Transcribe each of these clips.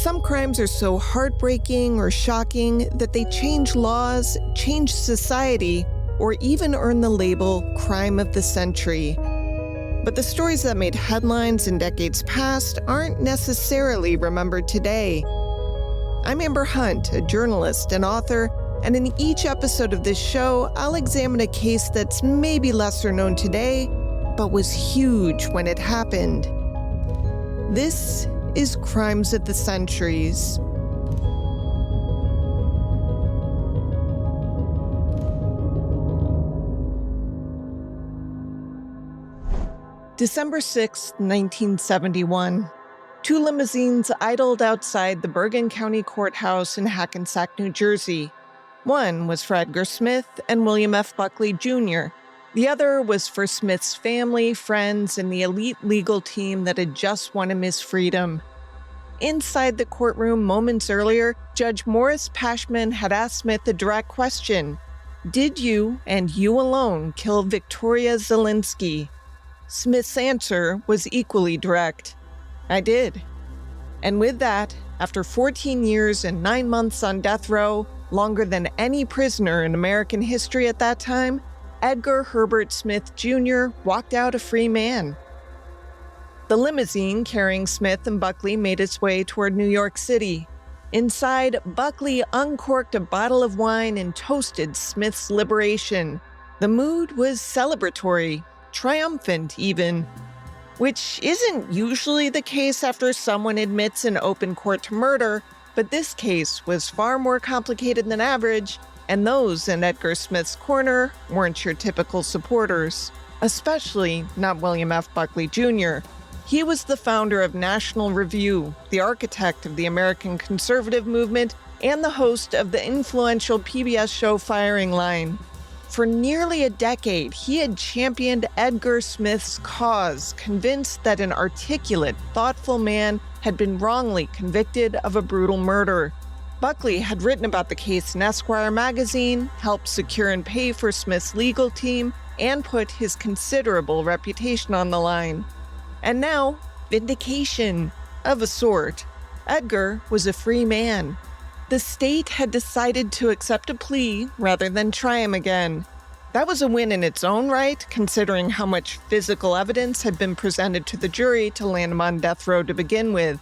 Some crimes are so heartbreaking or shocking that they change laws, change society, or even earn the label crime of the century. But the stories that made headlines in decades past aren't necessarily remembered today. I'm Amber Hunt, a journalist and author, and in each episode of this show, I'll examine a case that's maybe lesser known today, but was huge when it happened. This is Crimes of the Centuries. December 6, 1971. Two limousines idled outside the Bergen County Courthouse in Hackensack, New Jersey. One was for Edgar Smith and William F. Buckley Jr. The other was for Smith's family, friends, and the elite legal team that had just won him his freedom. Inside the courtroom moments earlier, Judge Morris Pashman had asked Smith a direct question. Did you, and you alone, kill Victoria Zielinski? Smith's answer was equally direct. I did. And with that, after 14 years and 9 months on death row, longer than any prisoner in American history at that time, Edgar Herbert Smith Jr. walked out a free man. The limousine carrying Smith and Buckley made its way toward New York City. Inside, Buckley uncorked a bottle of wine and toasted Smith's liberation. The mood was celebratory, triumphant even, which isn't usually the case after someone admits in open court to murder, but this case was far more complicated than average, and those in Edgar Smith's corner weren't your typical supporters, especially not William F. Buckley Jr. He was the founder of National Review, the architect of the American conservative movement, and the host of the influential PBS show Firing Line. For nearly a decade, he had championed Edgar Smith's cause, convinced that an articulate, thoughtful man had been wrongly convicted of a brutal murder. Buckley had written about the case in Esquire magazine, helped secure and pay for Smith's legal team, and put his considerable reputation on the line. And now, vindication, of a sort. Edgar was a free man. The state had decided to accept a plea rather than try him again. That was a win in its own right, considering how much physical evidence had been presented to the jury to land him on death row to begin with.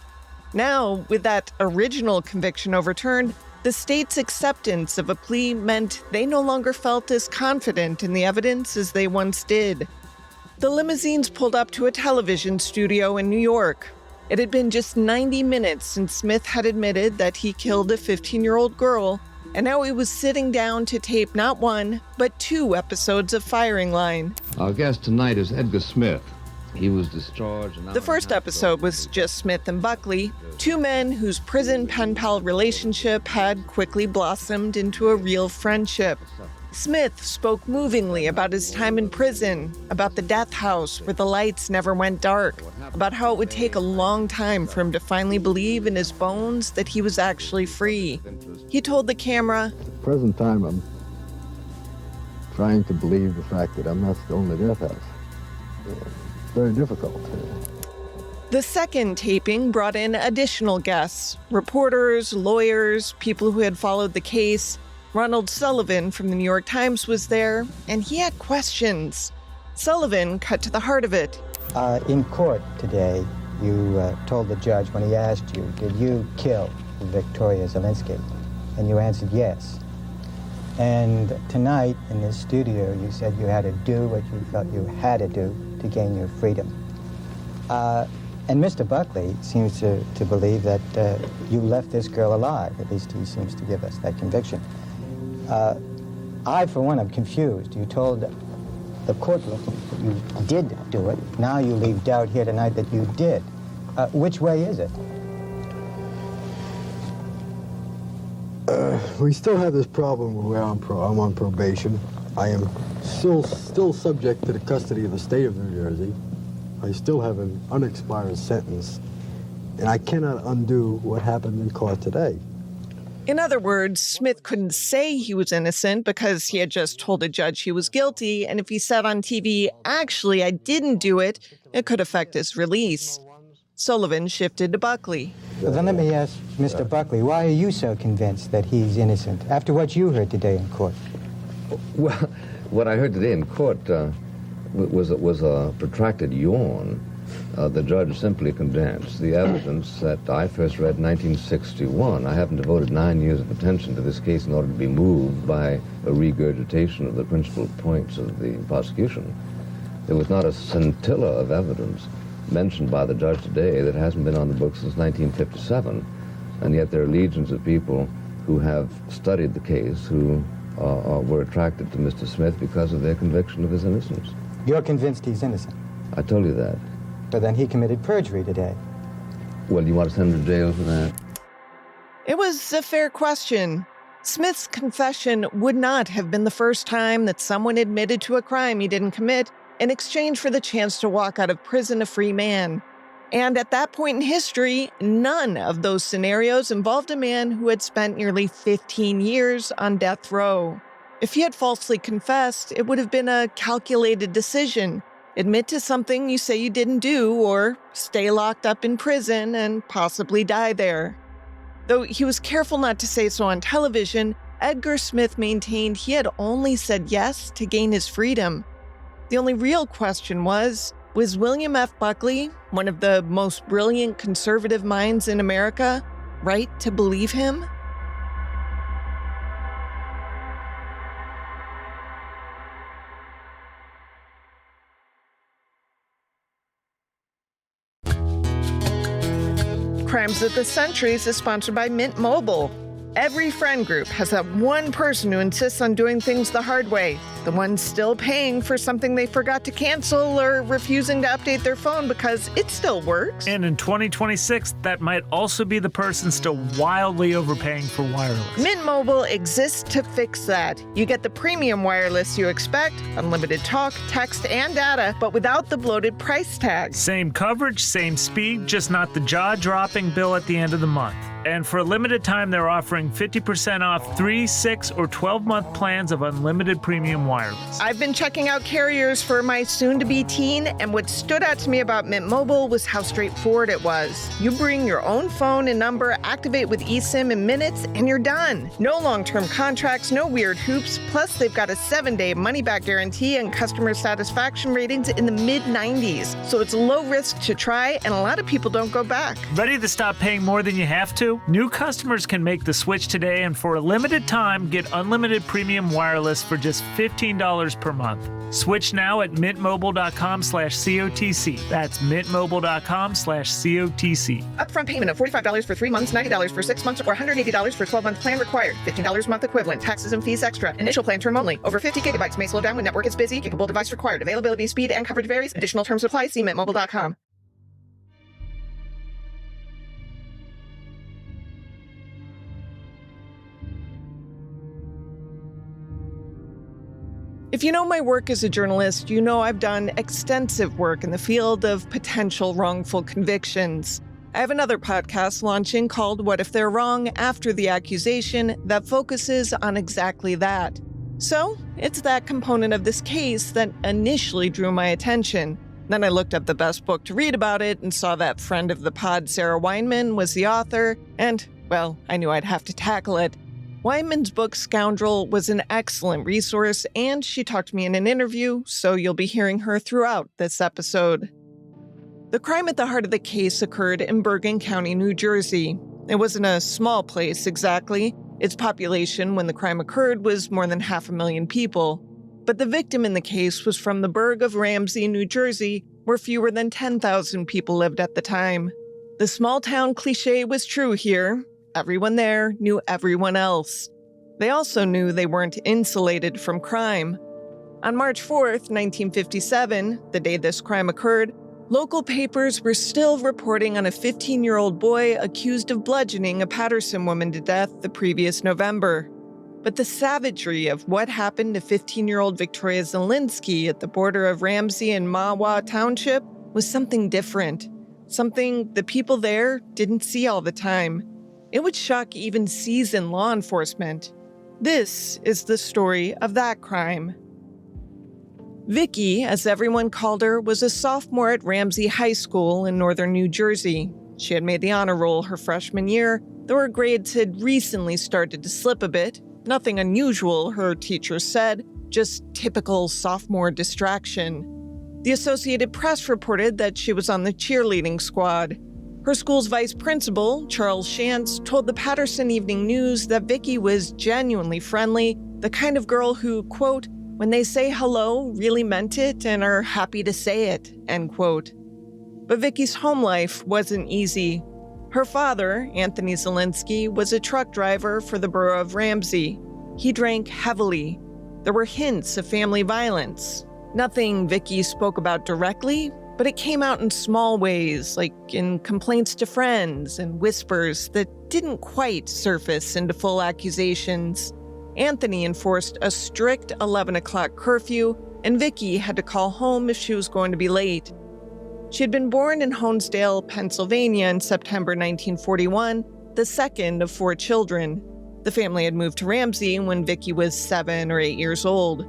Now, with that original conviction overturned, the state's acceptance of a plea meant they no longer felt as confident in the evidence as they once did. The limousines pulled up to a television studio in New York. It had been just 90 minutes since Smith had admitted that he killed a 15-year-old girl, and now he was sitting down to tape not one, but 2 episodes of Firing Line. Our guest tonight is Edgar Smith. He was discharged. The first episode was just Smith and Buckley, 2 men whose prison pen-pal relationship had quickly blossomed into a real friendship. Smith spoke movingly about his time in prison, about the death house where the lights never went dark, about how it would take a long time for him to finally believe in his bones that he was actually free. He told the camera, At the present time, I'm trying to believe the fact that I'm not still in the death house. It's very difficult. The second taping brought in additional guests, reporters, lawyers, people who had followed the case. Ronald Sullivan from the New York Times was there, and he had questions. Sullivan cut to the heart of it. In court today, you told the judge when he asked you, did you kill Victoria Zielinski? And you answered yes. And tonight in this studio, you said you had to do what you felt you had to do to gain your freedom. And Mr. Buckley seems to believe that you left this girl alive. At least he seems to give us that conviction. I, for one, am confused. You told the courtroom that you did do it. Now you leave doubt here tonight that you did. Which way is it? We still have this problem where I'm on probation. I am still subject to the custody of the state of New Jersey. I still have an unexpired sentence, and I cannot undo what happened in court today. In other words, Smith couldn't say he was innocent because he had just told a judge he was guilty, and if he said on TV, actually, I didn't do it, it could affect his release. Sullivan shifted to Buckley. Well, then let me ask Mr. Buckley, why are you so convinced that he's innocent after what you heard today in court? Well, what I heard today in court was a protracted yawn. The judge simply condensed the evidence that I first read in 1961. I haven't devoted 9 years of attention to this case in order to be moved by a regurgitation of the principal points of the prosecution. There was not a scintilla of evidence mentioned by the judge today that hasn't been on the books since 1957. And yet there are legions of people who have studied the case who were attracted to Mr. Smith because of their conviction of his innocence. You're convinced he's innocent? I told you that. But then he committed perjury today. Well, you want to send him to jail for that? It was a fair question. Smith's confession would not have been the first time that someone admitted to a crime he didn't commit in exchange for the chance to walk out of prison a free man. And at that point in history, none of those scenarios involved a man who had spent nearly 15 years on death row. If he had falsely confessed, it would have been a calculated decision. Admit to something you say you didn't do, or stay locked up in prison and possibly die there. Though he was careful not to say so on television, Edgar Smith maintained he had only said yes to gain his freedom. The only real question was William F. Buckley, one of the most brilliant conservative minds in America, right to believe him? Crimes of the Centuries is sponsored by Mint Mobile. Every friend group has that one person who insists on doing things the hard way, the one still paying for something they forgot to cancel or refusing to update their phone because it still works. And in 2026, that might also be the person still wildly overpaying for wireless. Mint Mobile exists to fix that. You get the premium wireless you expect, unlimited talk, text, and data, but without the bloated price tag. Same coverage, same speed, just not the jaw-dropping bill at the end of the month. And for a limited time, they're offering 50% off 3, 6, or 12-month plans of unlimited premium wireless. I've been checking out carriers for my soon-to-be teen, and what stood out to me about Mint Mobile was how straightforward it was. You bring your own phone and number, activate with eSIM in minutes, and you're done. No long-term contracts, no weird hoops. Plus, they've got a 7-day money-back guarantee and customer satisfaction ratings in the mid-90s. So it's low risk to try, and a lot of people don't go back. Ready to stop paying more than you have to? New customers can make the switch today, and for a limited time, get unlimited premium wireless for just $15 per month. Switch now at mintmobile.com/COTC. That's mintmobile.com/COTC. Upfront payment of $45 for 3 months, $90 for 6 months, or $180 for 12-month plan required. $15 a month equivalent. Taxes and fees extra. Initial plan term only. Over 50 gigabytes may slow down when network is busy. Capable device required. Availability, speed, and coverage varies. Additional terms apply. See mintmobile.com. If you know my work as a journalist, you know I've done extensive work in the field of potential wrongful convictions. I have another podcast launching called What If They're Wrong After the Accusation that focuses on exactly that. So, it's that component of this case that initially drew my attention. Then I looked up the best book to read about it and saw that friend of the pod, Sarah Weinman, was the author, and, well, I knew I'd have to tackle it. Weinman's book, Scoundrel, was an excellent resource, and she talked to me in an interview, so you'll be hearing her throughout this episode. The crime at the heart of the case occurred in Bergen County, New Jersey. It wasn't a small place exactly. Its population when the crime occurred was more than 500,000 people. But the victim in the case was from the burg of Ramsey, New Jersey, where fewer than 10,000 people lived at the time. The small town cliché was true here. Everyone there knew everyone else. They also knew they weren't insulated from crime. On March 4th, 1957, the day this crime occurred, local papers were still reporting on a 15-year-old boy accused of bludgeoning a Patterson woman to death the previous November. But the savagery of what happened to 15-year-old Victoria Zielinski at the border of Ramsey and Mahwah Township was something different, something the people there didn't see all the time. It would shock even seasoned law enforcement. This is the story of that crime. Vicky, as everyone called her, was a sophomore at Ramsey High School in northern New Jersey. She had made the honor roll her freshman year, though her grades had recently started to slip a bit. Nothing unusual, her teachers said, just typical sophomore distraction. The Associated Press reported that she was on the cheerleading squad. Her school's vice principal, Charles Shantz, told the Patterson Evening News that Vicky was genuinely friendly, the kind of girl who, quote, when they say hello, really meant it and are happy to say it, end quote. But Vicky's home life wasn't easy. Her father, Anthony Zielinski, was a truck driver for the borough of Ramsey. He drank heavily. There were hints of family violence. Nothing Vicky spoke about directly, but it came out in small ways, like in complaints to friends and whispers that didn't quite surface into full accusations. Anthony enforced a strict 11 o'clock curfew, and Vicky had to call home if she was going to be late. She had been born in Honesdale, Pennsylvania in September 1941, the second of 4 children. The family had moved to Ramsey when Vicky was 7 or 8 years old.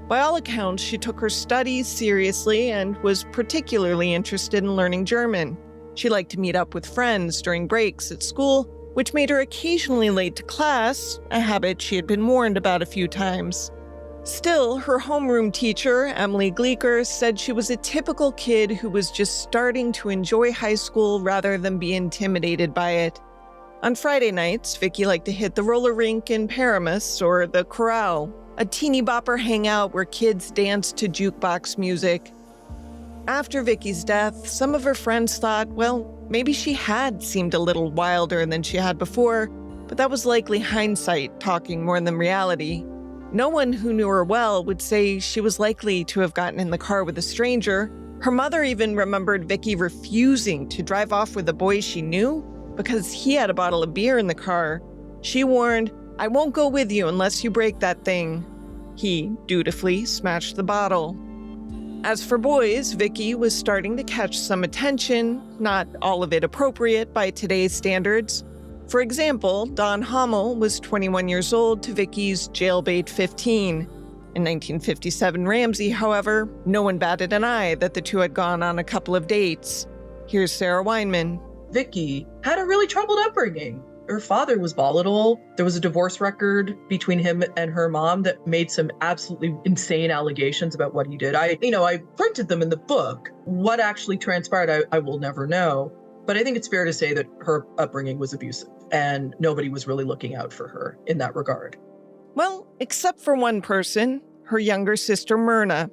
By all accounts, she took her studies seriously and was particularly interested in learning German. She liked to meet up with friends during breaks at school, which made her occasionally late to class, a habit she had been warned about a few times. Still, her homeroom teacher, Emily Gleeker, said she was a typical kid who was just starting to enjoy high school rather than be intimidated by it. On Friday nights, Vicky liked to hit the roller rink in Paramus or the Corral, a teeny bopper hangout where kids danced to jukebox music. After Vicky's death, some of her friends thought, well, maybe she had seemed a little wilder than she had before, but that was likely hindsight talking more than reality. No one who knew her well would say she was likely to have gotten in the car with a stranger. Her mother even remembered Vicky refusing to drive off with a boy she knew because he had a bottle of beer in the car. She warned, "I won't go with you unless you break that thing." He dutifully smashed the bottle. As for boys, Vicky was starting to catch some attention, not all of it appropriate by today's standards. For example, Don Hommel was 21 years old to Vicky's jailbait 15. In 1957 Ramsey, however, no one batted an eye that the two had gone on a couple of dates. Here's Sarah Weinman. Vicky had a really troubled upbringing. Her father was volatile. There was a divorce record between him and her mom that made some absolutely insane allegations about what he did. I printed them in the book. What actually transpired, I will never know. But I think it's fair to say that her upbringing was abusive, and nobody was really looking out for her in that regard. Well, except for one person, her younger sister Myrna.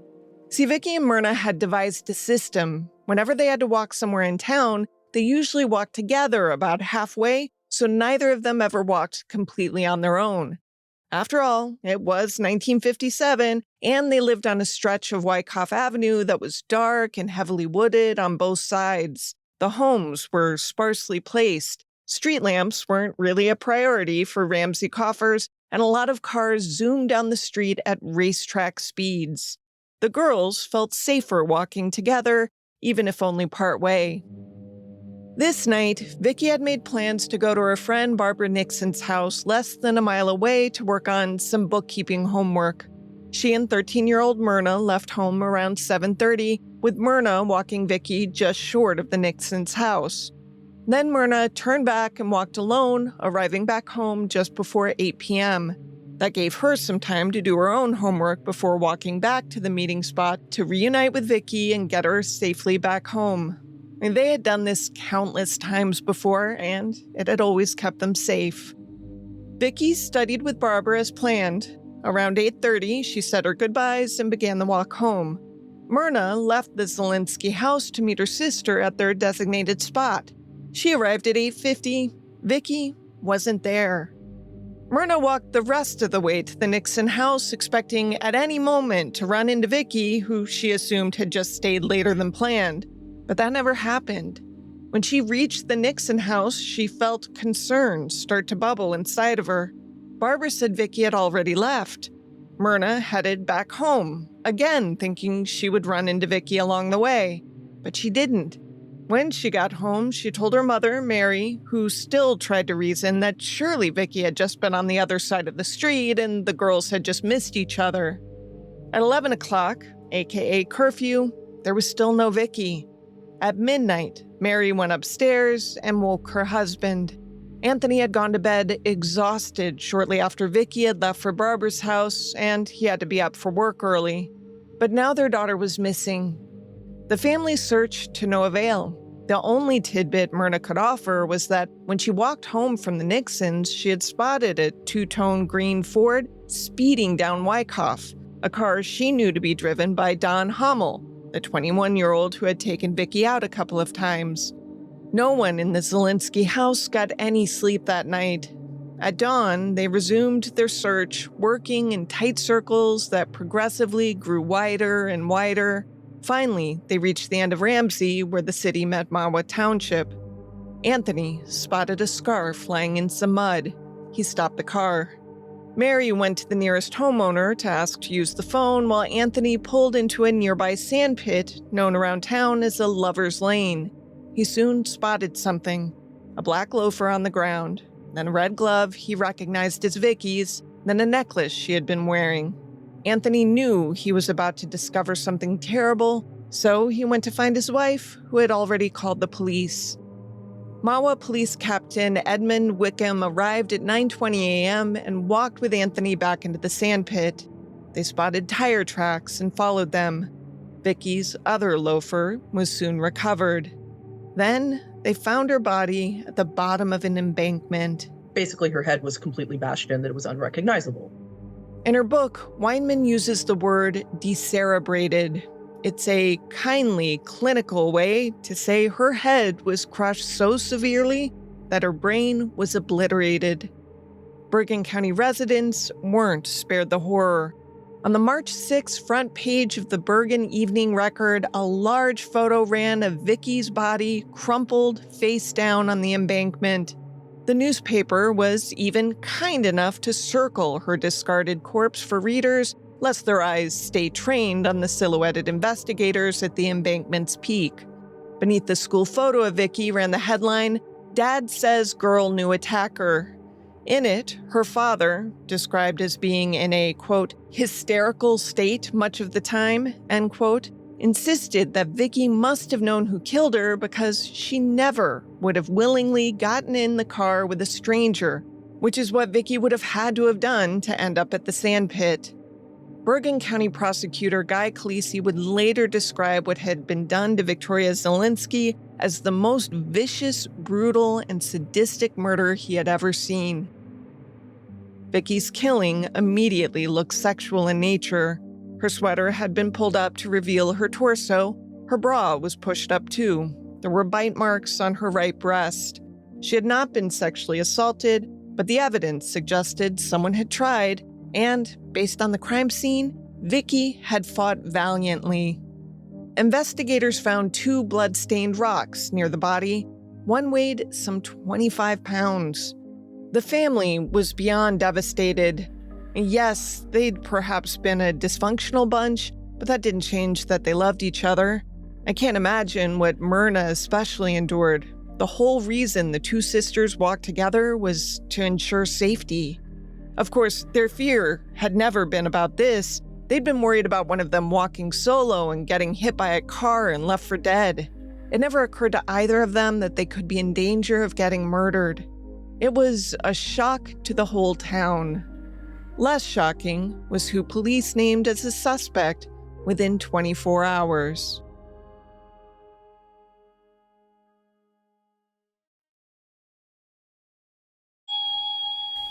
See, Vicky and Myrna had devised a system. Whenever they had to walk somewhere in town, they usually walked together about halfway, so neither of them ever walked completely on their own. After all, it was 1957, and they lived on a stretch of Wyckoff Avenue that was dark and heavily wooded on both sides. The homes were sparsely placed. Street lamps weren't really a priority for Ramsey coffers, and a lot of cars zoomed down the street at racetrack speeds. The girls felt safer walking together, even if only part way. This night, Vicky had made plans to go to her friend Barbara Nixon's house less than a mile away to work on some bookkeeping homework. She and 13-year-old Myrna left home around 7:30, with Myrna walking Vicky just short of the Nixon's house. Then Myrna turned back and walked alone, arriving back home just before 8 p.m. That gave her some time to do her own homework before walking back to the meeting spot to reunite with Vicky and get her safely back home. They had done this countless times before, and it had always kept them safe. Vicky studied with Barbara as planned. Around 8:30, she said her goodbyes and began the walk home. Myrna left the Zielinski house to meet her sister at their designated spot. She arrived at 8:50. Vicky wasn't there. Myrna walked the rest of the way to the Nixon house, expecting at any moment to run into Vicky, who she assumed had just stayed later than planned. But that never happened. When she reached the Nixon house, she felt concern start to bubble inside of her. Barbara said Vicky had already left. Myrna headed back home, again thinking she would run into Vicky along the way. But she didn't. When she got home, she told her mother, Mary, who still tried to reason that surely Vicky had just been on the other side of the street and the girls had just missed each other. At 11 o'clock, aka curfew, there was still no Vicky. At midnight, Mary went upstairs and woke her husband. Anthony had gone to bed exhausted shortly after Vicky had left for Barbara's house, and he had to be up for work early. But now their daughter was missing. The family searched to no avail. The only tidbit Myrna could offer was that when she walked home from the Nixons, she had spotted a two-tone green Ford speeding down Wyckoff, a car she knew to be driven by Don Hummel, the 21-year-old who had taken Vicky out a couple of times. No one in the Zielinski house got any sleep that night. At dawn, they resumed their search, working in tight circles that progressively grew wider and wider. Finally, they reached the end of Ramsey, where the city met Mahwah Township. Anthony spotted a scarf lying in some mud. He stopped the car. Mary went to the nearest homeowner to ask to use the phone, while Anthony pulled into a nearby sand pit known around town as a lover's lane. He soon spotted something, a black loafer on the ground, then a red glove he recognized as Vicky's, then a necklace she had been wearing. Anthony knew he was about to discover something terrible, so he went to find his wife, who had already called the police. Mahwah Police Captain Edmund Wickham arrived at 9:20 a.m. and walked with Anthony back into the sand pit. They spotted tire tracks and followed them. Vicky's other loafer was soon recovered. Then they found her body at the bottom of an embankment. Basically, her head was completely bashed in that it was unrecognizable. In her book, Weinman uses the word decerebrated. It's a kindly, clinical way to say her head was crushed so severely that her brain was obliterated. Bergen County residents weren't spared the horror. On the March 6 front page of the Bergen Evening Record, a large photo ran of Vicky's body crumpled face down on the embankment. The newspaper was even kind enough to circle her discarded corpse for readers, lest their eyes stay trained on the silhouetted investigators at the embankment's peak. Beneath the school photo of Vicky ran the headline, "Dad says girl knew attacker." In it, her father, described as being in a, quote, hysterical state much of the time, end quote, insisted that Vicky must have known who killed her because she never would have willingly gotten in the car with a stranger, which is what Vicky would have had to have done to end up at the sand pit. Bergen County prosecutor Guy Calisi would later describe what had been done to Victoria Zielinski as the most vicious, brutal, and sadistic murder he had ever seen. Vicky's killing immediately looked sexual in nature. Her sweater had been pulled up to reveal her torso. Her bra was pushed up too. There were bite marks on her right breast. She had not been sexually assaulted, but the evidence suggested someone had tried, and, based on the crime scene, Vicky had fought valiantly. Investigators found 2 blood-stained rocks near the body. One weighed some 25 pounds. The family was beyond devastated. Yes, they'd perhaps been a dysfunctional bunch, but that didn't change that they loved each other. I can't imagine what Myrna especially endured. The whole reason the 2 sisters walked together was to ensure safety. Of course, their fear had never been about this. They'd been worried about one of them walking solo and getting hit by a car and left for dead. It never occurred to either of them that they could be in danger of getting murdered. It was a shock to the whole town. Less shocking was who police named as a suspect within 24 hours.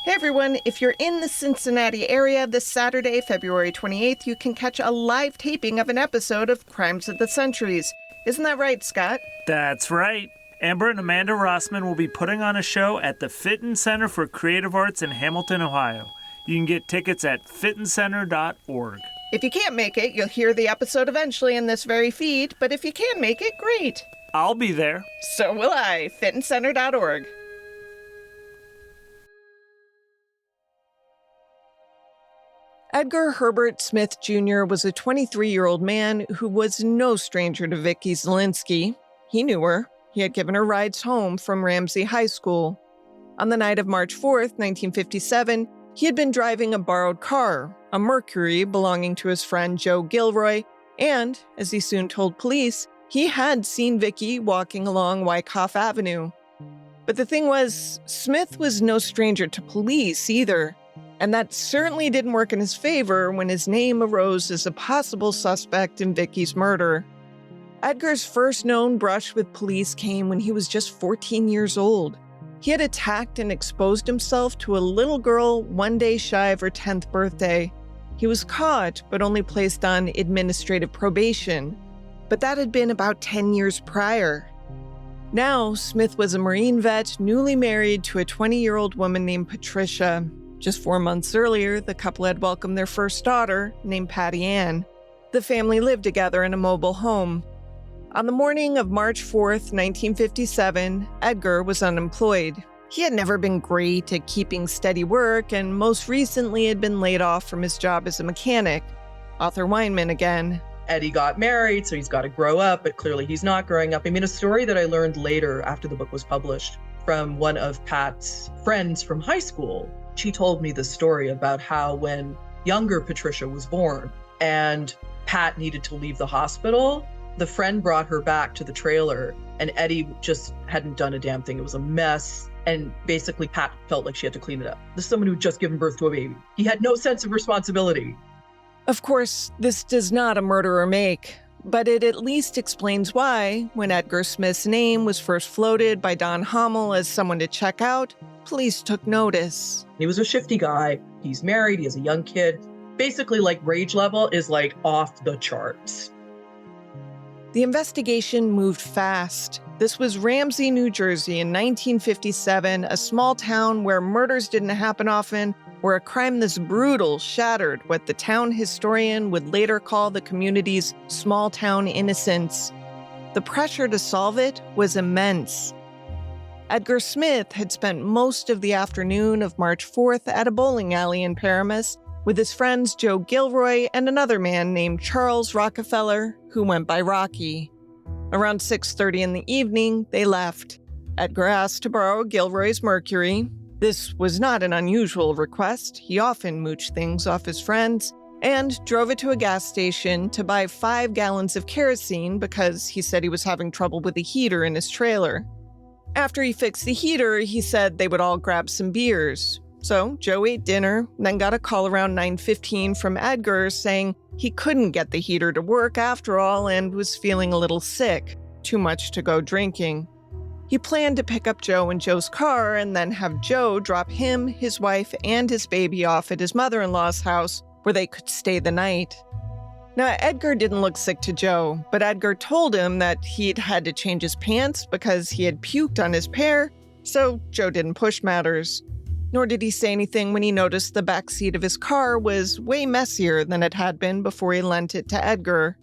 Hey everyone, if you're in the Cincinnati area this Saturday, February 28th, you can catch a live taping of an episode of Crimes of the Centuries. Isn't that right, Scott? That's right. Amber and Amanda Rossman will be putting on a show at the Fitton Center for Creative Arts in Hamilton, Ohio. You can get tickets at fittoncenter.org. If you can't make it, you'll hear the episode eventually in this very feed, but if you can make it, great. I'll be there. So will I. fittoncenter.org. Edgar Herbert Smith Jr. was a 23-year-old man who was no stranger to Vicky Zielinski. He knew her. He had given her rides home from Ramsey High School. On the night of March 4th, 1957, he had been driving a borrowed car, a Mercury belonging to his friend Joe Gilroy, And, as he soon told police, he had seen Vicky walking along Wyckoff Avenue. But the thing was, Smith was no stranger to police either, and that certainly didn't work in his favor when his name arose as a possible suspect in Vicky's murder. Edgar's first known brush with police came when he was just 14 years old. He had attacked and exposed himself to a little girl 1 day shy of her 10th birthday. He was caught, but only placed on administrative probation. But that had been about 10 years prior. Now, Smith was a Marine vet, newly married to a 20-year-old woman named Patricia. Just 4 months earlier, the couple had welcomed their first daughter, named Patty Ann. The family lived together in a mobile home. On the morning of March 4th, 1957, Edgar was unemployed. He had never been great at keeping steady work and most recently had been laid off from his job as a mechanic. Arthur Weinman again. Eddie got married, so he's got to grow up, but clearly he's not growing up. I mean, a story that I learned later after the book was published from one of Pat's friends from high school. She told me the story about how when younger Patricia was born and Pat needed to leave the hospital, the friend brought her back to the trailer and Eddie just hadn't done a damn thing. It was a mess. And basically Pat felt like she had to clean it up. This is someone who had just given birth to a baby. He had no sense of responsibility. Of course, this does not a murderer make, but it at least explains why, when Edgar Smith's name was first floated by Don Hummel as someone to check out, police took notice. He was a shifty guy. He's married. He has a young kid. Basically, like, rage level is like off the charts. The investigation moved fast. This was Ramsey, New Jersey in 1957, a small town where murders didn't happen often, where a crime this brutal shattered what the town historian would later call the community's small-town innocence. The pressure to solve it was immense. Edgar Smith had spent most of the afternoon of March 4th at a bowling alley in Paramus with his friends Joe Gilroy and another man named Charles Rockefeller, who went by Rocky. Around 6:30 in the evening, they left. Edgar asked to borrow Gilroy's Mercury. This was not an unusual request. He often mooched things off his friends, and drove it to a gas station to buy 5 gallons of kerosene because he said he was having trouble with the heater in his trailer. After he fixed the heater, he said they would all grab some beers. So Joe ate dinner, then got a call around 9:15 from Edgar saying he couldn't get the heater to work after all and was feeling a little sick, too much to go drinking. He planned to pick up Joe in Joe's car and then have Joe drop him, his wife, and his baby off at his mother-in-law's house where they could stay the night. Now, Edgar didn't look sick to Joe, but Edgar told him that he'd had to change his pants because he had puked on his pair, so Joe didn't push matters. Nor did he say anything when he noticed the back seat of his car was way messier than it had been before he lent it to Edgar.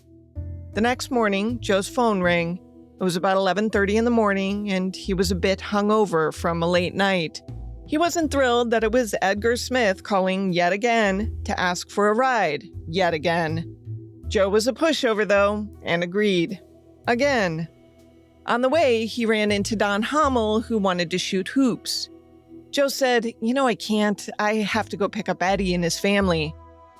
The next morning, Joe's phone rang. It was about 11:30 in the morning, and he was a bit hungover from a late night. He wasn't thrilled that it was Edgar Smith calling yet again to ask for a ride, yet again. Joe was a pushover, though, and agreed. Again. On the way, he ran into Don Hummel, who wanted to shoot hoops. Joe said, I can't. I have to go pick up Eddie and his family.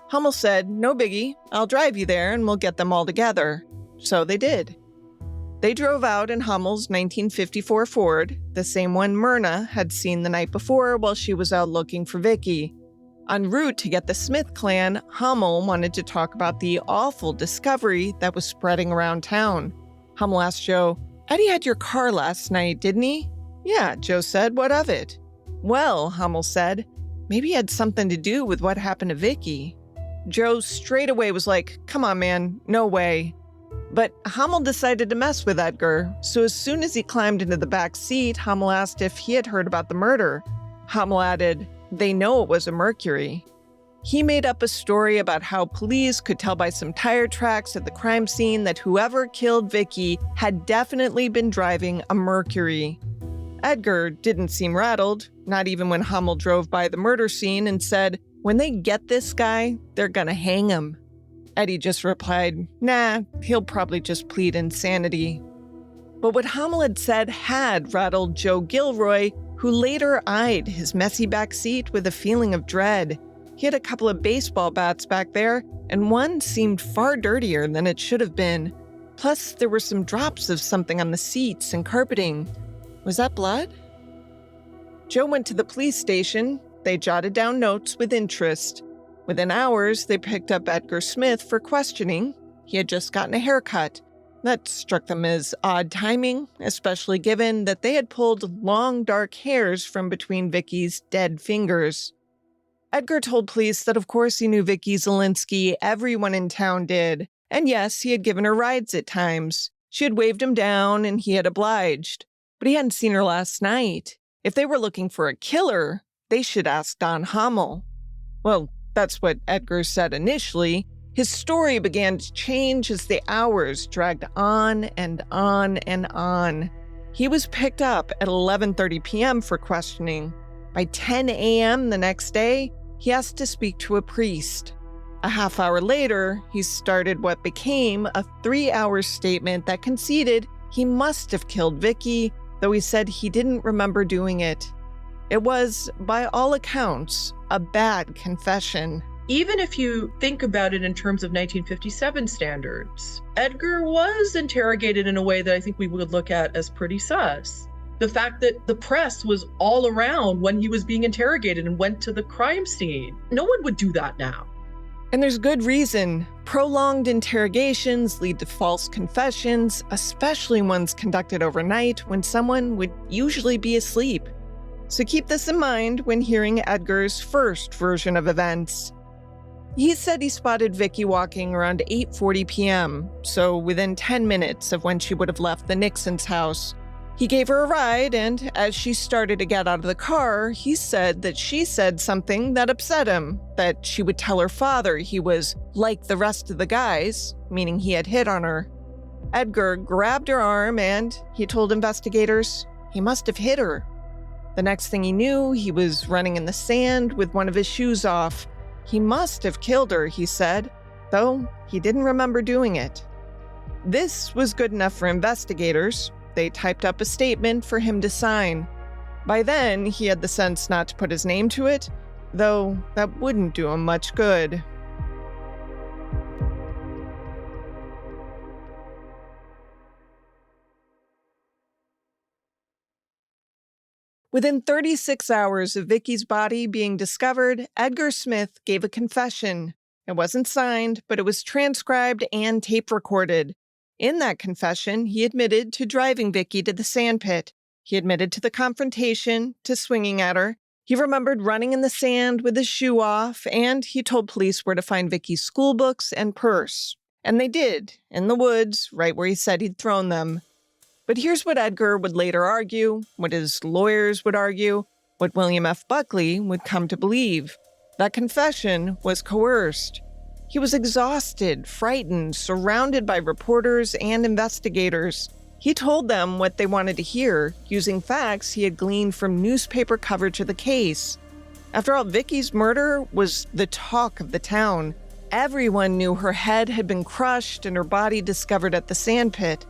Hummel said, no biggie. I'll drive you there and we'll get them all together. So they did. They drove out in Hummel's 1954 Ford, the same one Myrna had seen the night before while she was out looking for Vicky. En route to get the Smith clan, Hummel wanted to talk about the awful discovery that was spreading around town. Hummel asked Joe, Eddie had your car last night, didn't he? Yeah, Joe said. What of it? Well, Hummel said, maybe it had something to do with what happened to Vicky. Joe straight away was like, come on, man, no way. But Hummel decided to mess with Edgar, so as soon as he climbed into the back seat, Hummel asked if he had heard about the murder. Hummel added, they know it was a Mercury. He made up a story about how police could tell by some tire tracks at the crime scene that whoever killed Vicky had definitely been driving a Mercury. Edgar didn't seem rattled, not even when Hummel drove by the murder scene and said, when they get this guy, they're gonna hang him. Eddie just replied, nah, he'll probably just plead insanity. But what Hummel had said had rattled Joe Gilroy, who later eyed his messy back seat with a feeling of dread. He had a couple of baseball bats back there, and one seemed far dirtier than it should have been. Plus, there were some drops of something on the seats and carpeting. Was that blood? Joe went to the police station. They jotted down notes with interest. Within hours, they picked up Edgar Smith for questioning. He had just gotten a haircut. That struck them as odd timing, especially given that they had pulled long, dark hairs from between Vicky's dead fingers. Edgar told police that of course he knew Vicky Zielinski, everyone in town did. And yes, he had given her rides at times. She had waved him down and he had obliged. But he hadn't seen her last night. If they were looking for a killer, they should ask Don Hummel. Well, that's what Edgar said initially. His story began to change as the hours dragged on and on and on. He was picked up at 11:30 p.m. for questioning. By 10 a.m. the next day, he asked to speak to a priest. A half hour later, he started what became a 3-hour statement that conceded he must have killed Vicky, though he said he didn't remember doing it. It was, by all accounts, a bad confession. Even if you think about it in terms of 1957 standards, Edgar was interrogated in a way that I think we would look at as pretty sus. The fact that the press was all around when he was being interrogated and went to the crime scene. No one would do that now. And there's good reason. Prolonged interrogations lead to false confessions, especially ones conducted overnight when someone would usually be asleep. So keep this in mind when hearing Edgar's first version of events. He said he spotted Vicky walking around 8:40 p.m., so within 10 minutes of when she would have left the Nixons' house. He gave her a ride, and as she started to get out of the car, he said that she said something that upset him, that she would tell her father he was like the rest of the guys, meaning he had hit on her. Edgar grabbed her arm and, he told investigators, he must have hit her. The next thing he knew, he was running in the sand with one of his shoes off. He must have killed her, he said, though he didn't remember doing it. This was good enough for investigators. They typed up a statement for him to sign. By then, he had the sense not to put his name to it, though that wouldn't do him much good. Within 36 hours of Vicky's body being discovered, Edgar Smith gave a confession. It wasn't signed, but it was transcribed and tape recorded. In that confession, he admitted to driving Vicky to the sandpit. He admitted to the confrontation, to swinging at her. He remembered running in the sand with his shoe off, and he told police where to find Vicky's school books and purse. And they did, in the woods, right where he said he'd thrown them. But here's what Edgar would later argue, what his lawyers would argue, what William F. Buckley would come to believe. That confession was coerced. He was exhausted, frightened, surrounded by reporters and investigators. He told them what they wanted to hear, using facts he had gleaned from newspaper coverage of the case. After all, Vicky's murder was the talk of the town. Everyone knew her head had been crushed and her body discovered at the sandpit.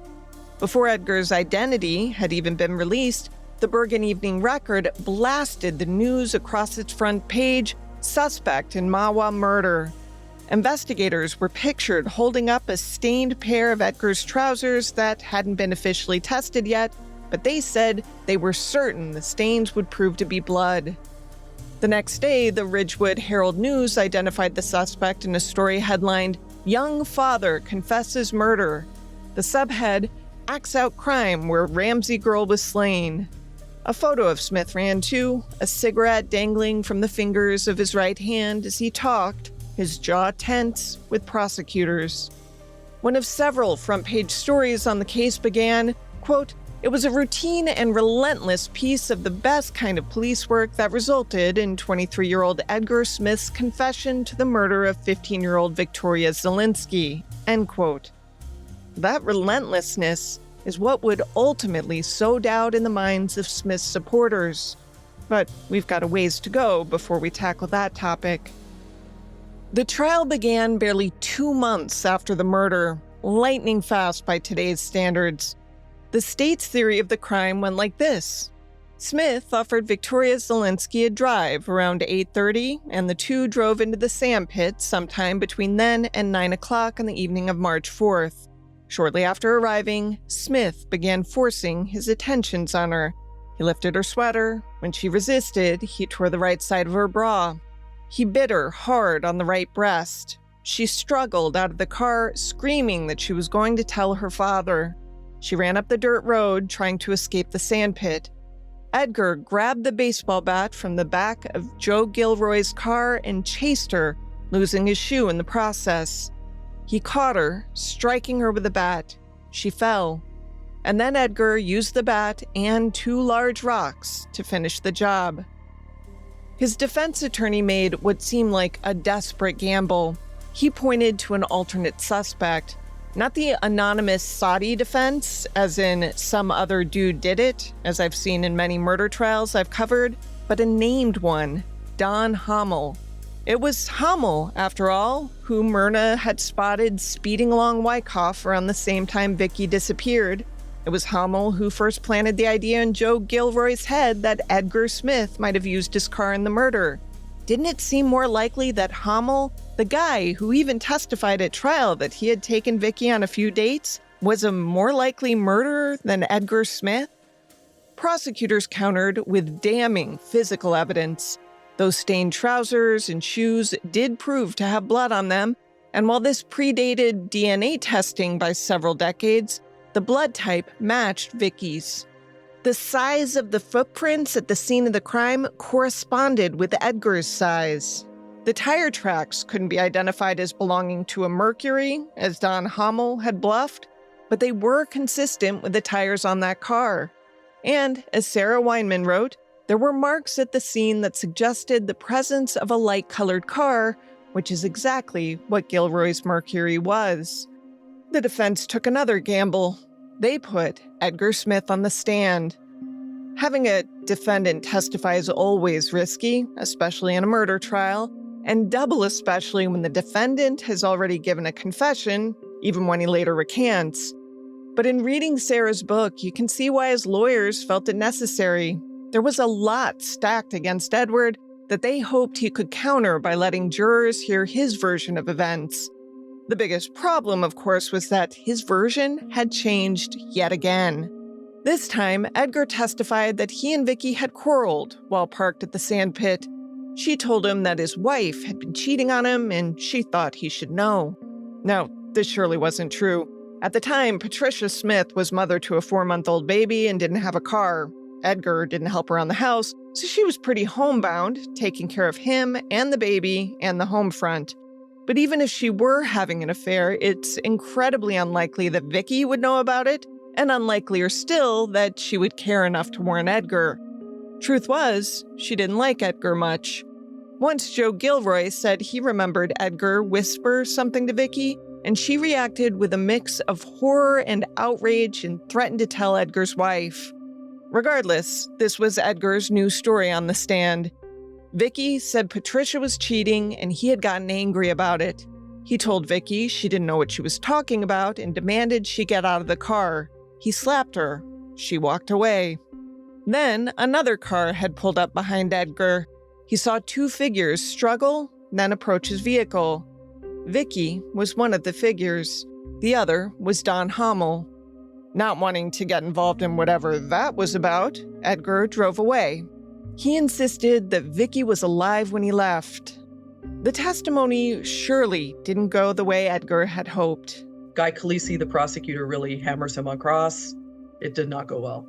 Before Edgar's identity had even been released, the Bergen Evening Record blasted the news across its front page, "Suspect in Mahwah murder." Investigators were pictured holding up a stained pair of Edgar's trousers that hadn't been officially tested yet, but they said they were certain the stains would prove to be blood. The next day, the Ridgewood Herald-News identified the suspect in a story headlined, "Young Father Confesses Murder." The subhead, "Acts Out Crime Where Ramsey Girl Was Slain." A photo of Smith ran too, a cigarette dangling from the fingers of his right hand as he talked, his jaw tense with prosecutors. One of several front-page stories on the case began, quote, "It was a routine and relentless piece of the best kind of police work that resulted in 23-year-old Edgar Smith's confession to the murder of 15-year-old Victoria Zielinski," end quote. That relentlessness is what would ultimately sow doubt in the minds of Smith's supporters. But we've got a ways to go before we tackle that topic. The trial began barely 2 months after the murder, lightning fast by today's standards. The state's theory of the crime went like this. Smith offered Victoria Zielinski a drive around 8:30, and the two drove into the sand pit sometime between then and 9 o'clock on the evening of March 4th. Shortly after arriving, Smith began forcing his attentions on her. He lifted her sweater. When she resisted, he tore the right side of her bra. He bit her hard on the right breast. She struggled out of the car, screaming that she was going to tell her father. She ran up the dirt road, trying to escape the sand pit. Edgar grabbed the baseball bat from the back of Joe Gilroy's car and chased her, losing his shoe in the process. He caught her, striking her with the bat. She fell. And then Edgar used the bat and 2 large rocks to finish the job. His defense attorney made what seemed like a desperate gamble. He pointed to an alternate suspect. Not the anonymous Saudi defense, as in some other dude did it, as I've seen in many murder trials I've covered, but a named one, Don Hommel. It was Hommel, after all, who Myrna had spotted speeding along Wyckoff around the same time Vicky disappeared. It was Hommel who first planted the idea in Joe Gilroy's head that Edgar Smith might have used his car in the murder. Didn't it seem more likely that Hommel, the guy who even testified at trial that he had taken Vicky on a few dates, was a more likely murderer than Edgar Smith? Prosecutors countered with damning physical evidence. Those stained trousers and shoes did prove to have blood on them, and while this predated DNA testing by several decades, the blood type matched Vicky's. The size of the footprints at the scene of the crime corresponded with Edgar's size. The tire tracks couldn't be identified as belonging to a Mercury, as Don Hommel had bluffed, but they were consistent with the tires on that car. And, as Sarah Weinman wrote, there were marks at the scene that suggested the presence of a light-colored car, which is exactly what Gilroy's Mercury was. The defense took another gamble. They put Edgar Smith on the stand. Having a defendant testify is always risky, especially in a murder trial, and double especially when the defendant has already given a confession, even when he later recants. But in reading Sarah's book, you can see why his lawyers felt it necessary. There was a lot stacked against Edward that they hoped he could counter by letting jurors hear his version of events. The biggest problem, of course, was that his version had changed yet again. This time, Edgar testified that he and Vicky had quarreled while parked at the sand pit. She told him that his wife had been cheating on him and she thought he should know. Now, this surely wasn't true. At the time, Patricia Smith was mother to a 4-month-old baby and didn't have a car. Edgar didn't help around the house, so she was pretty homebound, taking care of him and the baby and the home front. But even if she were having an affair, it's incredibly unlikely that Vicky would know about it, and unlikelier still that she would care enough to warn Edgar. Truth was, she didn't like Edgar much. Once Joe Gilroy said he remembered Edgar whisper something to Vicky, and she reacted with a mix of horror and outrage and threatened to tell Edgar's wife. Regardless, this was Edgar's new story on the stand. Vicky said Patricia was cheating and he had gotten angry about it. He told Vicky she didn't know what she was talking about and demanded she get out of the car. He slapped her. She walked away. Then another car had pulled up behind Edgar. He saw 2 figures struggle, then approach his vehicle. Vicky was one of the figures. The other was Don Hommel. Not wanting to get involved in whatever that was about, Edgar drove away. He insisted that Vicky was alive when he left. The testimony surely didn't go the way Edgar had hoped. Guy Khaleesi, the prosecutor, really hammers him on cross. It did not go well.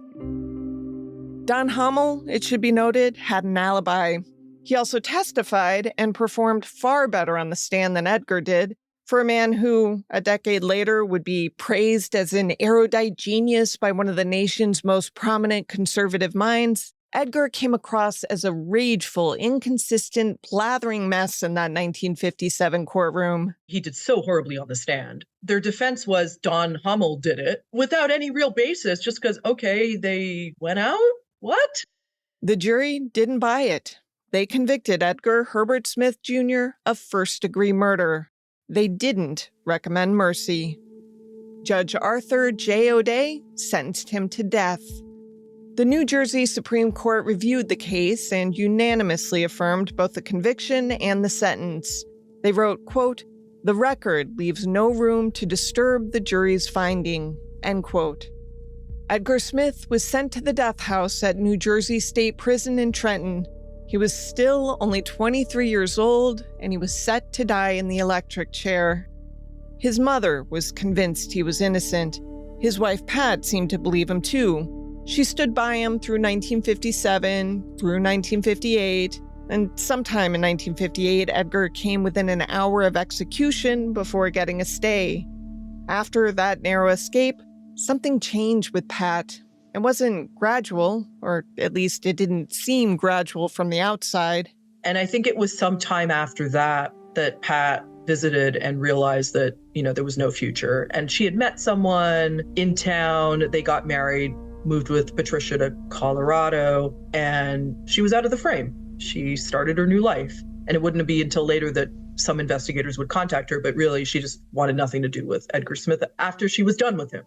Don Hommel, it should be noted, had an alibi. He also testified and performed far better on the stand than Edgar did. For a man who, a decade later, would be praised as an erudite genius by one of the nation's most prominent conservative minds, Edgar came across as a rageful, inconsistent, blathering mess in that 1957 courtroom. He did so horribly on the stand. Their defense was Don Hommel did it without any real basis, just because, okay, they went out? What? The jury didn't buy it. They convicted Edgar Herbert Smith Jr. of first-degree murder. They didn't recommend mercy. Judge Arthur J. O'Day sentenced him to death. The New Jersey Supreme Court reviewed the case and unanimously affirmed both the conviction and the sentence. They wrote, quote, "The record leaves no room to disturb the jury's finding," end quote. Edgar Smith was sent to the death house at New Jersey State Prison in Trenton. He was still only 23 years old, and he was set to die in the electric chair. His mother was convinced he was innocent. His wife Pat seemed to believe him too. She stood by him through 1957, through 1958, and sometime in 1958, Edgar came within an hour of execution before getting a stay. After that narrow escape, something changed with Pat. It wasn't gradual, or at least it didn't seem gradual from the outside. And I think it was some time after that that Pat visited and realized that, there was no future. And she had met someone in town. They got married, moved with Patricia to Colorado, and she was out of the frame. She started her new life. And it wouldn't be until later that some investigators would contact her, but really she just wanted nothing to do with Edgar Smith after she was done with him.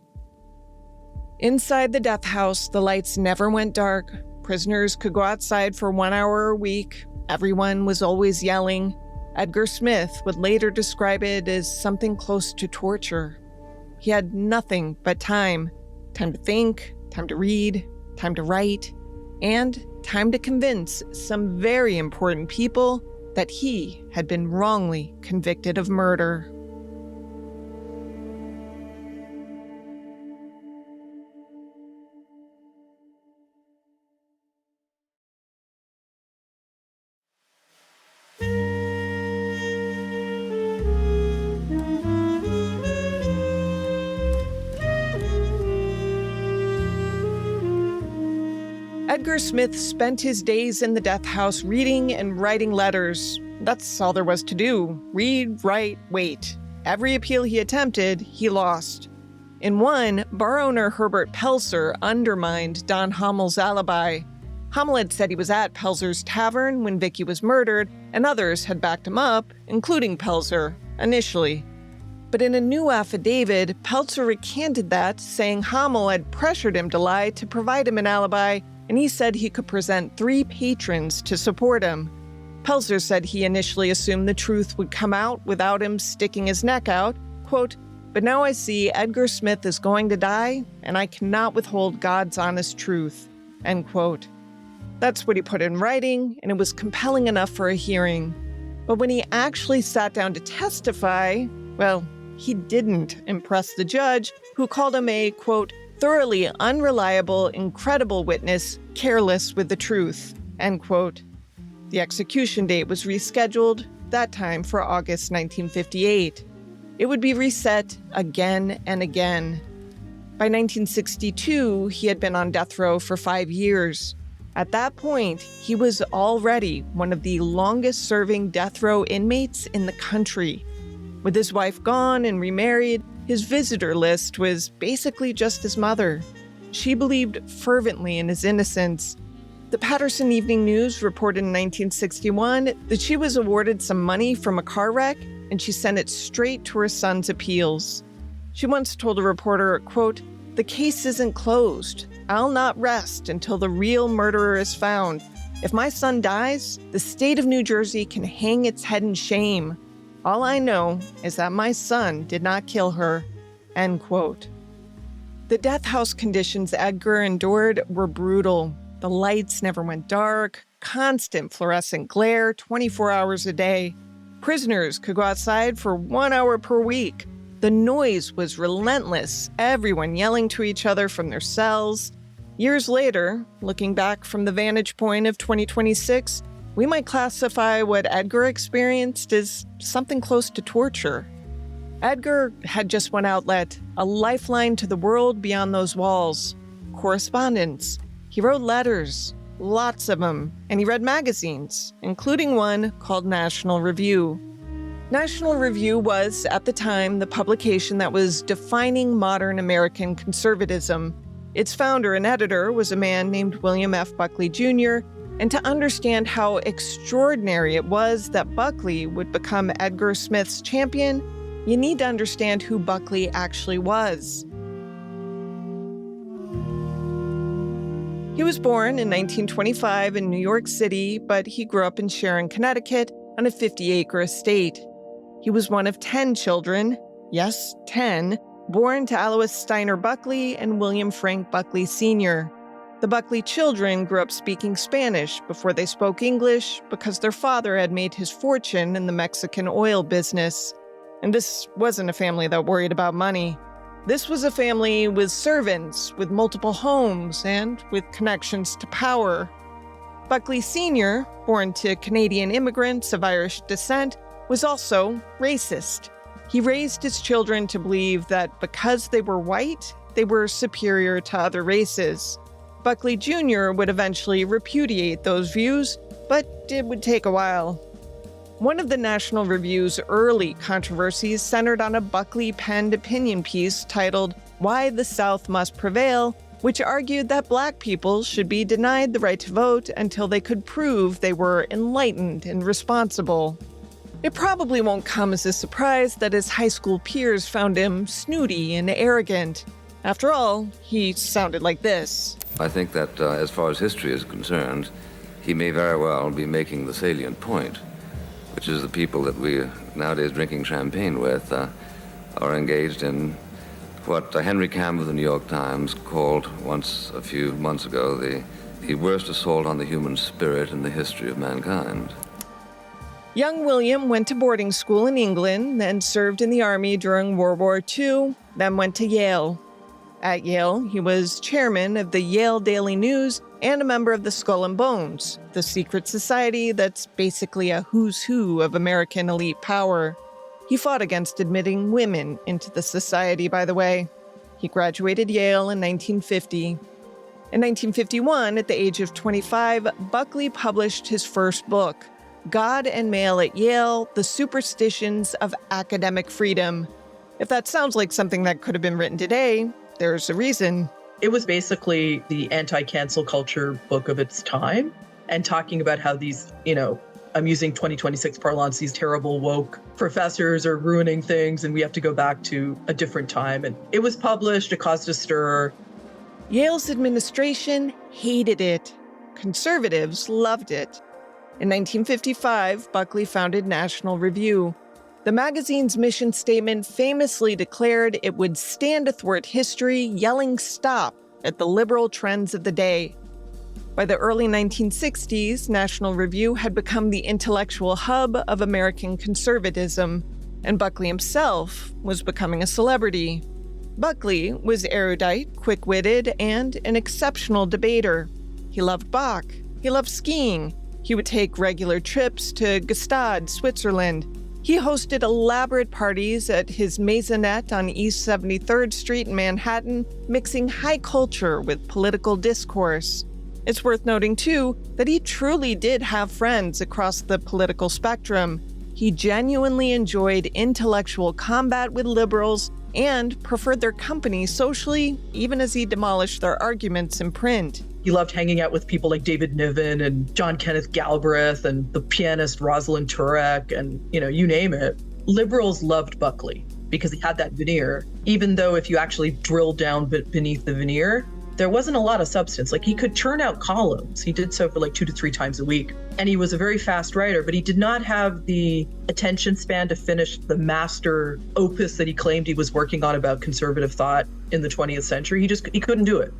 Inside the death house, the lights never went dark. Prisoners could go outside for 1 hour a week. Everyone was always yelling. Edgar Smith would later describe it as something close to torture. He had nothing but time. Time to think, time to read, time to write, and time to convince some very important people that he had been wrongly convicted of murder. Edgar Smith spent his days in the death house reading and writing letters. That's all there was to do. Read, write, wait. Every appeal he attempted, he lost. In one, bar owner Herbert Pelzer undermined Don Hommel's alibi. Hommel had said he was at Pelzer's tavern when Vicky was murdered, and others had backed him up, including Pelzer, initially. But in a new affidavit, Pelzer recanted that, saying Hommel had pressured him to lie to provide him an alibi, and he said he could present 3 patrons to support him. Pelzer said he initially assumed the truth would come out without him sticking his neck out, quote, "But now I see Edgar Smith is going to die, and I cannot withhold God's honest truth," end quote. That's what he put in writing, and it was compelling enough for a hearing. But when he actually sat down to testify, well, he didn't impress the judge, who called him a, quote, "thoroughly unreliable, incredible witness, careless with the truth," end quote. The execution date was rescheduled, that time for August 1958. It would be reset again and again. By 1962, he had been on death row for 5 years. At that point, he was already one of the longest-serving death row inmates in the country. With his wife gone and remarried, his visitor list was basically just his mother. She believed fervently in his innocence. The Patterson Evening News reported in 1961 that she was awarded some money from a car wreck, and she sent it straight to her son's appeals. She once told a reporter, quote, "The case isn't closed. I'll not rest until the real murderer is found. If my son dies, the state of New Jersey can hang its head in shame. All I know is that my son did not kill her," end quote. The death house conditions Edgar endured were brutal. The lights never went dark, constant fluorescent glare 24 hours a day. Prisoners could go outside for 1 hour per week. The noise was relentless, everyone yelling to each other from their cells. Years later, looking back from the vantage point of 2026, we might classify what Edgar experienced as something close to torture. Edgar had just one outlet, a lifeline to the world beyond those walls. Correspondence. He wrote letters, lots of them, and he read magazines, including one called National Review. National Review was, at the time, the publication that was defining modern American conservatism. Its founder and editor was a man named William F. Buckley Jr., and to understand how extraordinary it was that Buckley would become Edgar Smith's champion, you need to understand who Buckley actually was. He was born in 1925 in New York City, but he grew up in Sharon, Connecticut, on a 50-acre estate. He was one of 10 children, yes, 10, born to Alois Steiner Buckley and William Frank Buckley Sr. The Buckley children grew up speaking Spanish before they spoke English because their father had made his fortune in the Mexican oil business. And this wasn't a family that worried about money. This was a family with servants, with multiple homes, and with connections to power. Buckley Sr., born to Canadian immigrants of Irish descent, was also racist. He raised his children to believe that because they were white, they were superior to other races. Buckley Jr. would eventually repudiate those views, but it would take a while. One of the National Review's early controversies centered on a Buckley-penned opinion piece titled "Why the South Must Prevail," which argued that Black people should be denied the right to vote until they could prove they were enlightened and responsible. It probably won't come as a surprise that his high school peers found him snooty and arrogant. After all, he sounded like this. I think that as far as history is concerned, he may very well be making the salient point, which is the people that we nowadays drinking champagne with are engaged in what Henry Campbell of the New York Times called once a few months ago the worst assault on the human spirit in the history of mankind. Young William went to boarding school in England, then served in the Army during World War II, then went to Yale. At Yale, he was chairman of the Yale Daily News and a member of the Skull and Bones, the secret society that's basically a who's who of American elite power. He fought against admitting women into the society, by the way. He graduated Yale in 1950. In 1951, at the age of 25, Buckley published his first book, God and Male at Yale, The Superstitions of Academic Freedom. If that sounds like something that could have been written today, there's a reason. It was basically the anti-cancel culture book of its time, and talking about how these, I'm using 2026 parlance, these terrible woke professors are ruining things and we have to go back to a different time. And it was published, it caused a stir. Yale's administration hated it. Conservatives loved it. In 1955, Buckley founded National Review. The magazine's mission statement famously declared it would stand athwart history, yelling stop at the liberal trends of the day. By the early 1960s, National Review had become the intellectual hub of American conservatism, and Buckley himself was becoming a celebrity. Buckley was erudite, quick-witted, and an exceptional debater. He loved Bach. He loved skiing. He would take regular trips to Gstaad, Switzerland. He hosted elaborate parties at his maisonette on East 73rd Street in Manhattan, mixing high culture with political discourse. It's worth noting, too, that he truly did have friends across the political spectrum. He genuinely enjoyed intellectual combat with liberals and preferred their company socially, even as he demolished their arguments in print. He loved hanging out with people like David Niven and John Kenneth Galbraith and the pianist Rosalind Turek and, you name it. Liberals loved Buckley because he had that veneer, even though if you actually drilled down beneath the veneer, there wasn't a lot of substance. Like, he could churn out columns. He did so for like 2 to 3 times a week. And he was a very fast writer, but he did not have the attention span to finish the master opus that he claimed he was working on about conservative thought in the 20th century. He couldn't do it.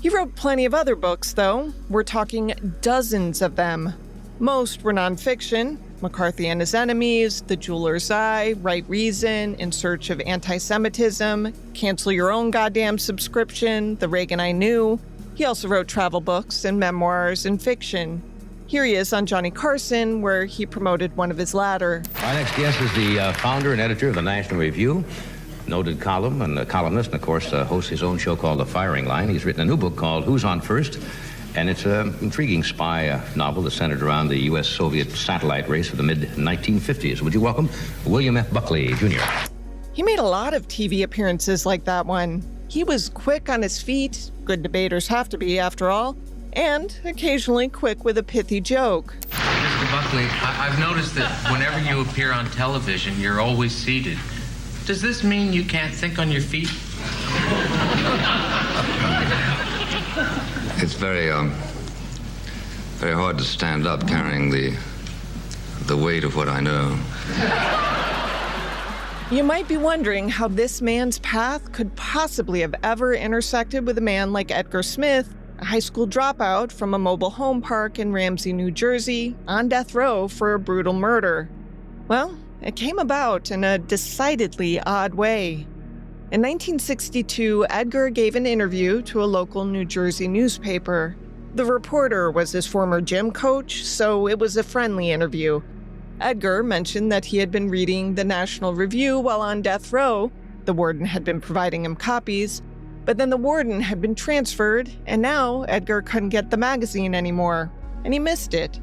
He wrote plenty of other books, though. We're talking dozens of them. Most were nonfiction: McCarthy and His Enemies, The Jeweler's Eye, Right Reason, In Search of Anti-Semitism, Cancel Your Own Goddamn Subscription, The Reagan I Knew. He also wrote travel books and memoirs and fiction. Here he is on Johnny Carson, where he promoted one of his latter. Our next guest is the founder and editor of the National Review, noted columnist, and of course hosts his own show called The Firing Line. He's written a new book called Who's on First? And it's an intriguing spy novel that's centered around the U.S.-Soviet satellite race of the mid-1950s. Would you welcome William F. Buckley Jr.? He made a lot of TV appearances like that one. He was quick on his feet, good debaters have to be after all, and occasionally quick with a pithy joke. Mr. Buckley, I've noticed that whenever you appear on television, you're always seated. Does this mean you can't think on your feet? very hard to stand up carrying the weight of what I know. You might be wondering how this man's path could possibly have ever intersected with a man like Edgar Smith, a high school dropout from a mobile home park in Ramsey, New Jersey, on death row for a brutal murder. Well, it came about in a decidedly odd way. In 1962, Edgar gave an interview to a local New Jersey newspaper. The reporter was his former gym coach, so it was a friendly interview. Edgar mentioned that he had been reading the National Review while on death row. The warden had been providing him copies, but then the warden had been transferred, and now Edgar couldn't get the magazine anymore, and he missed it.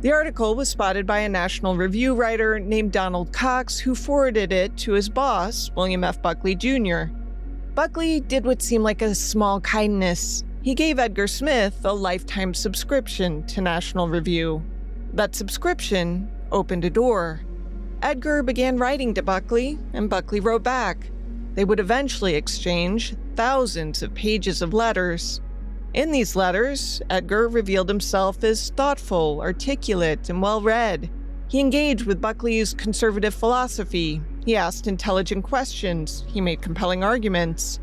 The article was spotted by a National Review writer named Donald Cox, who forwarded it to his boss, William F. Buckley Jr. Buckley did what seemed like a small kindness. He gave Edgar Smith a lifetime subscription to National Review. That subscription opened a door. Edgar began writing to Buckley, and Buckley wrote back. They would eventually exchange thousands of pages of letters. In these letters, Edgar revealed himself as thoughtful, articulate, and well-read. He engaged with Buckley's conservative philosophy. He asked intelligent questions. He made compelling arguments.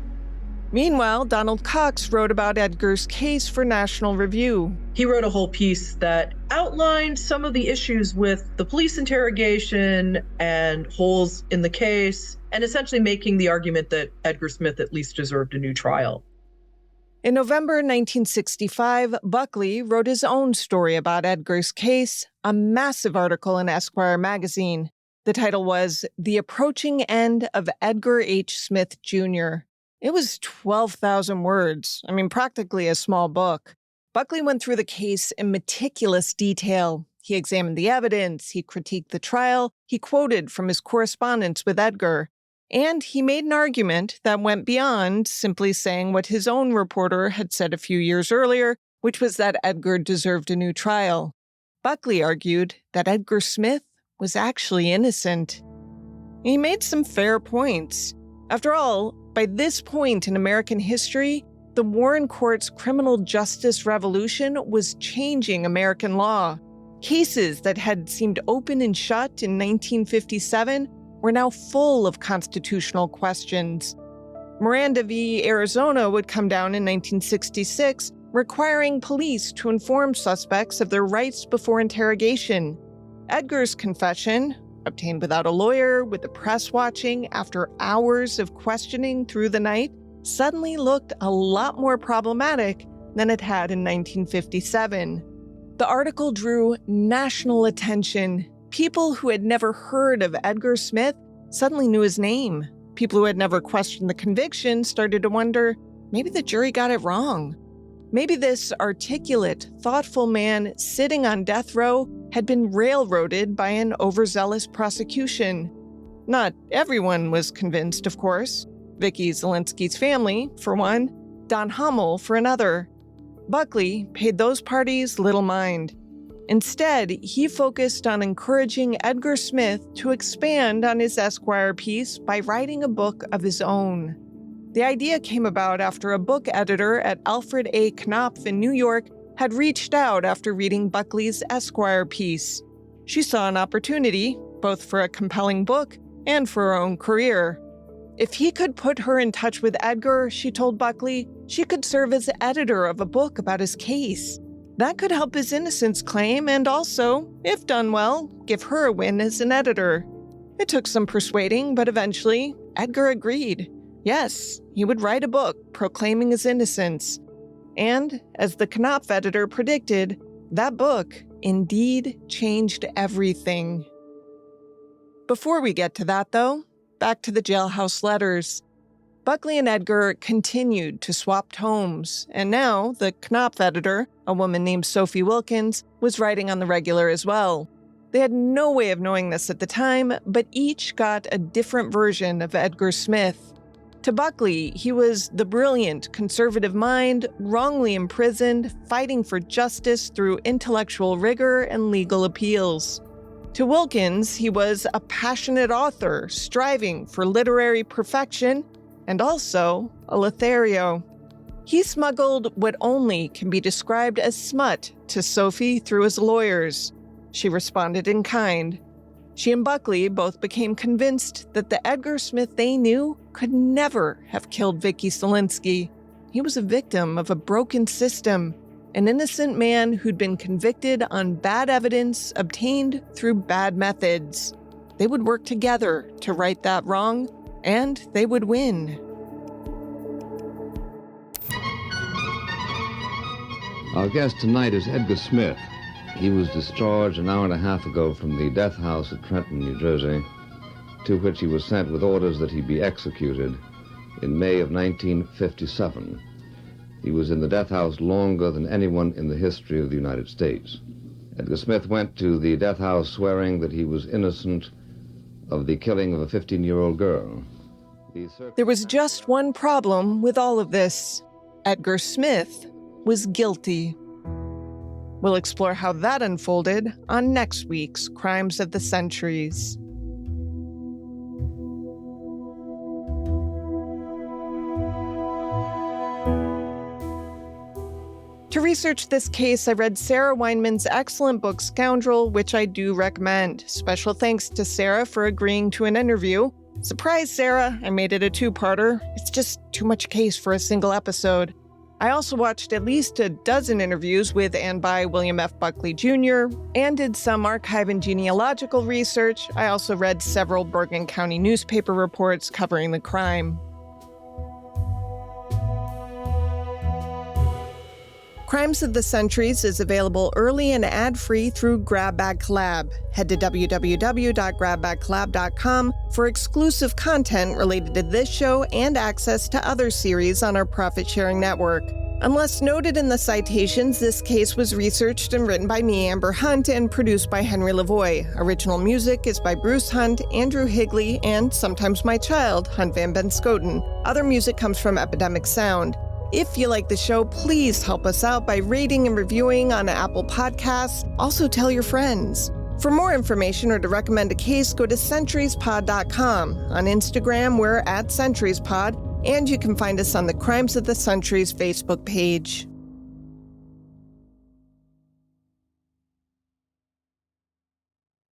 Meanwhile, Donald Cox wrote about Edgar's case for National Review. He wrote a whole piece that outlined some of the issues with the police interrogation and holes in the case, and essentially making the argument that Edgar Smith at least deserved a new trial. In November 1965, Buckley wrote his own story about Edgar's case, a massive article in Esquire magazine. The title was The Approaching End of Edgar H. Smith, Jr. It was 12,000 words. Practically a small book. Buckley went through the case in meticulous detail. He examined the evidence, he critiqued the trial, he quoted from his correspondence with Edgar, and he made an argument that went beyond simply saying what his own reporter had said a few years earlier, which was that Edgar deserved a new trial. Buckley argued that Edgar Smith was actually innocent. He made some fair points. After all, by this point in American history, the Warren Court's criminal justice revolution was changing American law. Cases that had seemed open and shut in 1957 were now full of constitutional questions. Miranda v. Arizona would come down in 1966, requiring police to inform suspects of their rights before interrogation. Edgar's confession, obtained without a lawyer, with the press watching after hours of questioning through the night, suddenly looked a lot more problematic than it had in 1957. The article drew national attention. People who had never heard of Edgar Smith suddenly knew his name. People who had never questioned the conviction started to wonder, maybe the jury got it wrong. Maybe this articulate, thoughtful man sitting on death row had been railroaded by an overzealous prosecution. Not everyone was convinced, of course. Vicky Zielinski's family, for one, Don Hummel for another. Buckley paid those parties little mind. Instead, he focused on encouraging Edgar Smith to expand on his Esquire piece by writing a book of his own. The idea came about after a book editor at Alfred A. Knopf in New York had reached out after reading Buckley's Esquire piece. She saw an opportunity, both for a compelling book and for her own career. If he could put her in touch with Edgar, she told Buckley, she could serve as editor of a book about his case. That could help his innocence claim and also, if done well, give her a win as an editor. It took some persuading, but eventually, Edgar agreed. Yes, he would write a book proclaiming his innocence. And, as the Knopf editor predicted, that book indeed changed everything. Before we get to that, though, back to the jailhouse letters. Buckley and Edgar continued to swap tomes, and now the Knopf editor, a woman named Sophie Wilkins, was writing on the regular as well. They had no way of knowing this at the time, but each got a different version of Edgar Smith. To Buckley, he was the brilliant, conservative mind, wrongly imprisoned, fighting for justice through intellectual rigor and legal appeals. To Wilkins, he was a passionate author, striving for literary perfection, and also a Lothario. He smuggled what only can be described as smut to Sophie through his lawyers. She responded in kind. She and Buckley both became convinced that the Edgar Smith they knew could never have killed Vicky Zielinski. He was a victim of a broken system, an innocent man who'd been convicted on bad evidence obtained through bad methods. They would work together to right that wrong, and they would win. Our guest tonight is Edgar Smith. He was discharged an hour and a half ago from the death house at Trenton, New Jersey, to which he was sent with orders that he be executed in May of 1957. He was in the death house longer than anyone in the history of the United States. Edgar Smith went to the death house swearing that he was innocent of the killing of a 15-year-old girl. There was just one problem with all of this. Edgar Smith was guilty. We'll explore how that unfolded on next week's Crimes of the Centuries. To research this case, I read Sarah Weinman's excellent book, Scoundrel, which I do recommend. Special thanks to Sarah for agreeing to an interview. Surprise, Sarah, I made it a two-parter. It's just too much case for a single episode. I also watched at least a dozen interviews with and by William F. Buckley Jr. and did some archive and genealogical research. I also read several Bergen County newspaper reports covering the crime. Crimes of the Centuries is available early and ad-free through Grab Bag Collab. Head to www.grabbagcollab.com for exclusive content related to this show and access to other series on our profit-sharing network. Unless noted in the citations, this case was researched and written by me, Amber Hunt, and produced by Henry Lavoie. Original music is by Bruce Hunt, Andrew Higley, and sometimes my child, Hunt Van Benskoten. Other music comes from Epidemic Sound. If you like the show, please help us out by rating and reviewing on Apple Podcasts. Also tell your friends. For more information or to recommend a case, go to centuriespod.com. On Instagram, we're @centuriespod, and you can find us on the Crimes of the Centuries Facebook page.